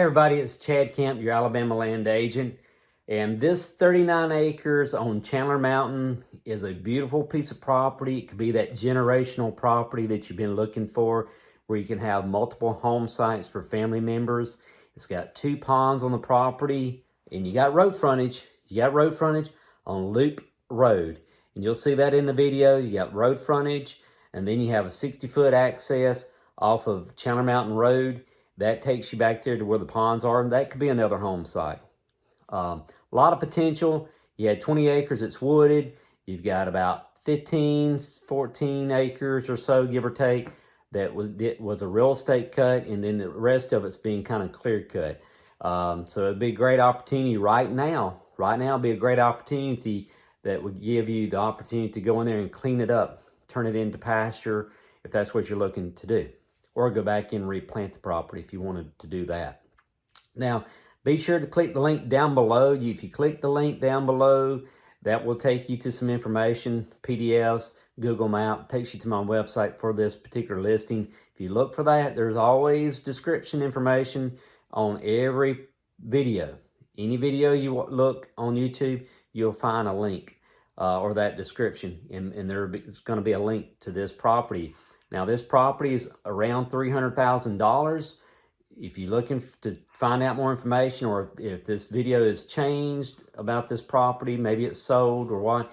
everybody, it's Chad Kemp, your Alabama land agent. And this 39 acres on Chandler Mountain is a beautiful piece of property. It could be that generational property that you've been looking for, where you can have multiple home sites for family members. It's got 2 ponds on the property, and you got road frontage. You got road frontage on Loop Road. And you'll see that in the video. You got road frontage, and then you have a 60-foot access off of Chandler Mountain Road. That takes you back there to where the ponds are, and that could be another home site. A lot of potential. You had 20 acres, it's wooded. You've got about 14 acres or so, give or take, that was a real estate cut, and then the rest of it's being kind of clear cut. So it'd be a great opportunity right now. Right now it'd be a great opportunity that would give you the opportunity to go in there and clean it up, turn it into pasture, if that's what you're looking to do. Or go back in and replant the property if you wanted to do that. Now, be sure to click the link down below. If you click the link down below, that will take you to some information, PDFs, Google Map, takes you to my website for this particular listing. If you look for that, there's always description information on every video. Any video you look on YouTube, you'll find a link or that description, and there's going to be a link to this property. Now, this property is around $300,000. If you're looking to find out more information, or if this video has changed about this property, maybe it's sold or what,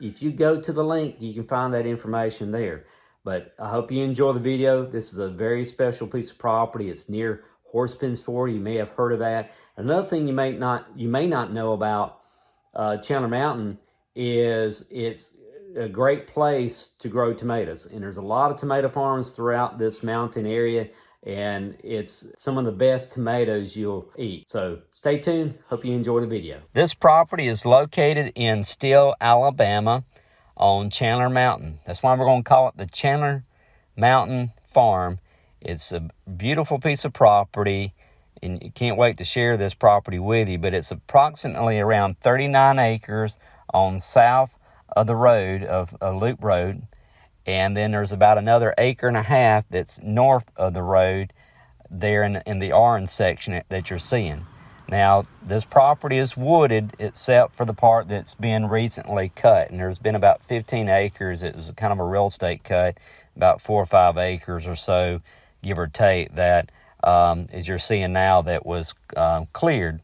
if you go to the link, you can find that information there. But I hope you enjoy the video. This is a very special piece of property. It's near Horsepins Ford. You may have heard of that. Another thing you may not know about Chandler Mountain is it's a great place to grow tomatoes, and there's a lot of tomato farms throughout this mountain area, and it's some of the best tomatoes you'll eat. So stay tuned. Hope you enjoy the video. This property is located in Steele, Alabama on Chandler Mountain. That's why we're going to call it the Chandler Mountain Farm. It's a beautiful piece of property, and you can't wait to share this property with you, but it's approximately around 39 acres on south of the road, of Loop Road, and then there's about another 1.5 acres that's north of the road there in the orange section that you're seeing. Now, this property is wooded except for the part that's been recently cut, and there's been about 15 acres. It was kind of a real estate cut, about 4 or 5 acres or so, give or take, that as you're seeing now, that was cleared,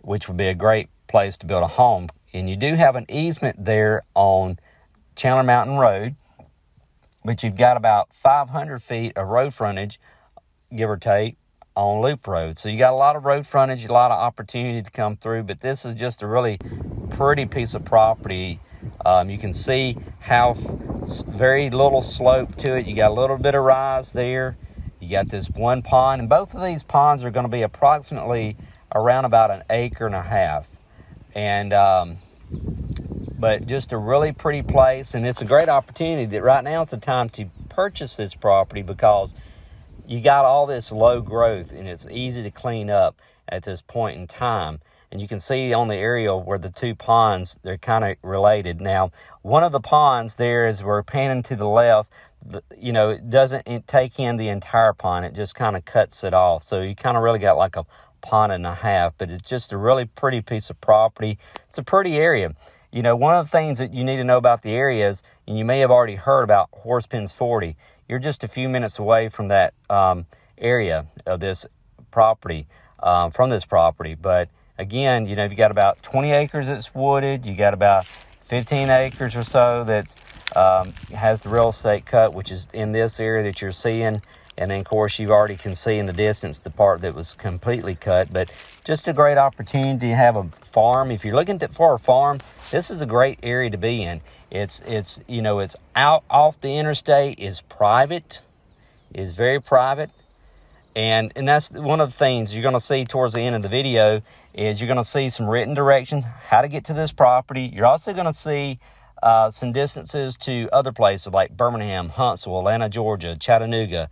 which would be a great place to build a home. And you do have an easement there on Chandler Mountain Road, but you've got about 500 feet of road frontage, give or take, on Loop Road. So you got a lot of road frontage, a lot of opportunity to come through, but this is just a really pretty piece of property. You can see how very little slope to it. You got a little bit of rise there. You got this one pond, and both of these ponds are going to be approximately around about 1.5 acres. And but just a really pretty place, and it's a great opportunity that right now is the time to purchase this property, because you got all this low growth and it's easy to clean up at this point in time. And you can see on the aerial where the 2 ponds, they're kind of related. Now, one of the ponds there, as we're panning to the left, it doesn't take in the entire pond. It just kind of cuts it off. So you kind of really got like a 1.5 ponds, but it's just a really pretty piece of property. It's a pretty area. One of the things that you need to know about the area is, and you may have already heard about Horsepins 40, you're just a few minutes away from that area of this property, from this property. But again, you've got about 20 acres that's wooded. You got about 15 acres or so that's has the real estate cut, which is in this area that you're seeing. And then, of course, you already can see in the distance the part that was completely cut. But just a great opportunity to have a farm. If you're looking for a farm, this is a great area to be in. It's out off the interstate, is private, is very private. And that's one of the things you're going to see towards the end of the video, is you're going to see some written directions, how to get to this property. You're also going to see some distances to other places like Birmingham, Huntsville, Atlanta, Georgia, Chattanooga.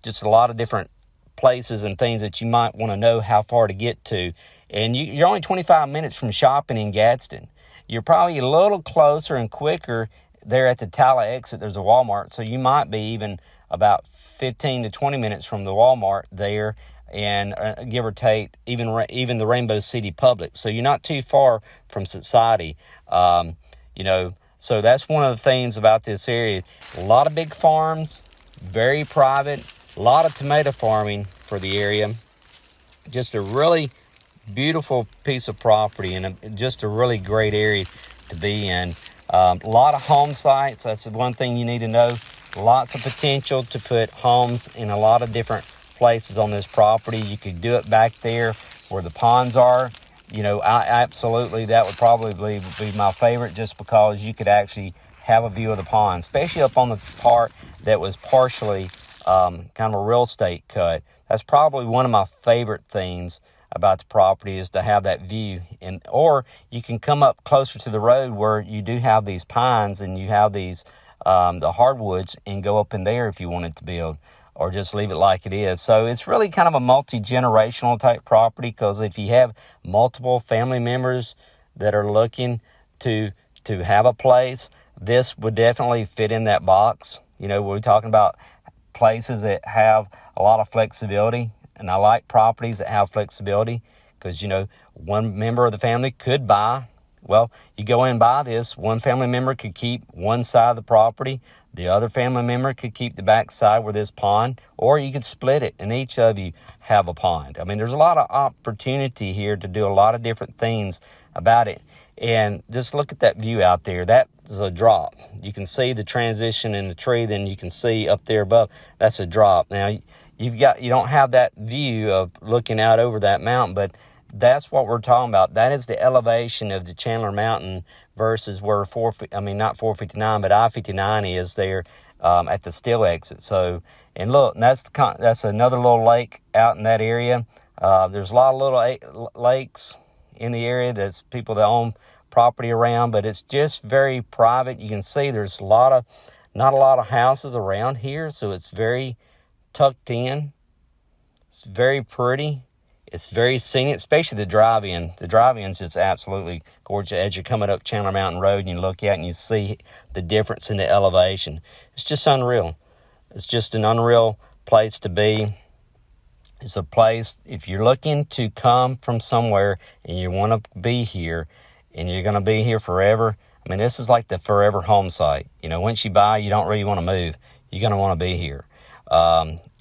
Just a lot of different places and things that you might want to know how far to get to. And you're only 25 minutes from shopping in Gadsden. You're probably a little closer and quicker there at the Tyler exit. There's a Walmart, so you might be even about 15 to 20 minutes from the Walmart there and give or take even the Rainbow City Public. So you're not too far from society. So that's one of the things about this area. A lot of big farms, very private, a lot of tomato farming for the area. Just a really beautiful piece of property, and just a really great area to be in. A lot of home sites. That's the one thing you need to know. Lots of potential to put homes in a lot of different places on this property. You could do it back there where the ponds are. Absolutely, that would probably be my favorite, just because you could actually have a view of the pond, especially up on the part that was partially kind of a real estate cut. That's probably one of my favorite things about the property, is to have that view. Or you can come up closer to the road where you do have these pines and you have these the hardwoods, and go up in there if you wanted to build, or just leave it like it is. So it's really kind of a multi-generational type property, because if you have multiple family members that are looking to have a place, this would definitely fit in that box. We're talking about places that have a lot of flexibility, and I like properties that have flexibility, because one member of the family could buy. Well, you go in and buy this, one family member could keep one side of the property, the other family member could keep the back side where this pond, or you could split it and each of you have a pond. I mean, there's a lot of opportunity here to do a lot of different things about it. And just look at that view out there. That's a drop. You can see the transition in the tree, then you can see up there above, that's a drop. Now, you don't have that view of looking out over that mountain, but that's what we're talking about. That is the elevation of the Chandler Mountain versus where not 459, but I-59 is there at the Steele exit. So, and look, that's another little lake out in that area. There's a lot of little lakes in the area. That's people that own property around, but it's just very private. You can see there's not a lot of houses around here, so it's very tucked in. It's very pretty. It's very scenic, especially the drive-in. The drive-in's just absolutely gorgeous. As you're coming up Chandler Mountain Road and you look out and you see the difference in the elevation. It's just unreal. It's just an unreal place to be. It's a place, if you're looking to come from somewhere and you want to be here and you're going to be here forever, I mean, this is like the forever home site. Once you buy, you don't really want to move. You're going to want to be here.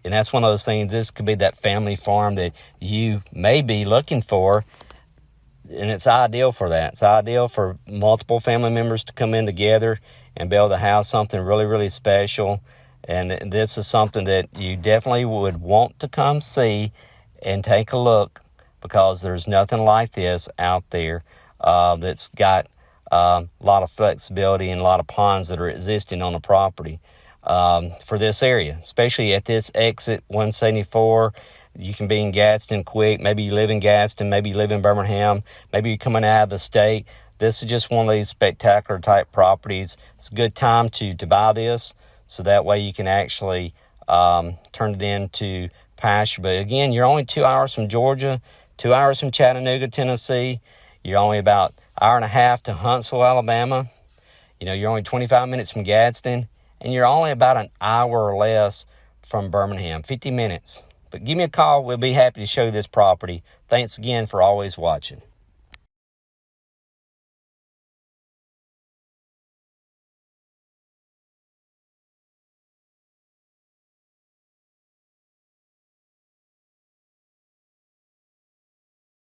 And that's one of those things. This could be that family farm that you may be looking for, and it's ideal for that. It's ideal for multiple family members to come in together and be able to have something really, really special. And this is something that you definitely would want to come see and take a look, because there's nothing like this out there that's got a lot of flexibility and a lot of ponds that are existing on the property. For this area, especially at this exit 174. You can be in Gadsden quick. Maybe you live in Gadsden, maybe you live in Birmingham, maybe you're coming out of the state. This is just one of these spectacular type properties. It's a good time to buy this, so that way you can actually turn it into pasture. But again, you're only 2 hours from Georgia, 2 hours from Chattanooga, Tennessee. You're only about an hour and a half to Huntsville, Alabama. You're only 25 minutes from Gadsden. And you're only about an hour or less from Birmingham, 50 minutes. But give me a call. We'll be happy to show you this property. Thanks again for always watching.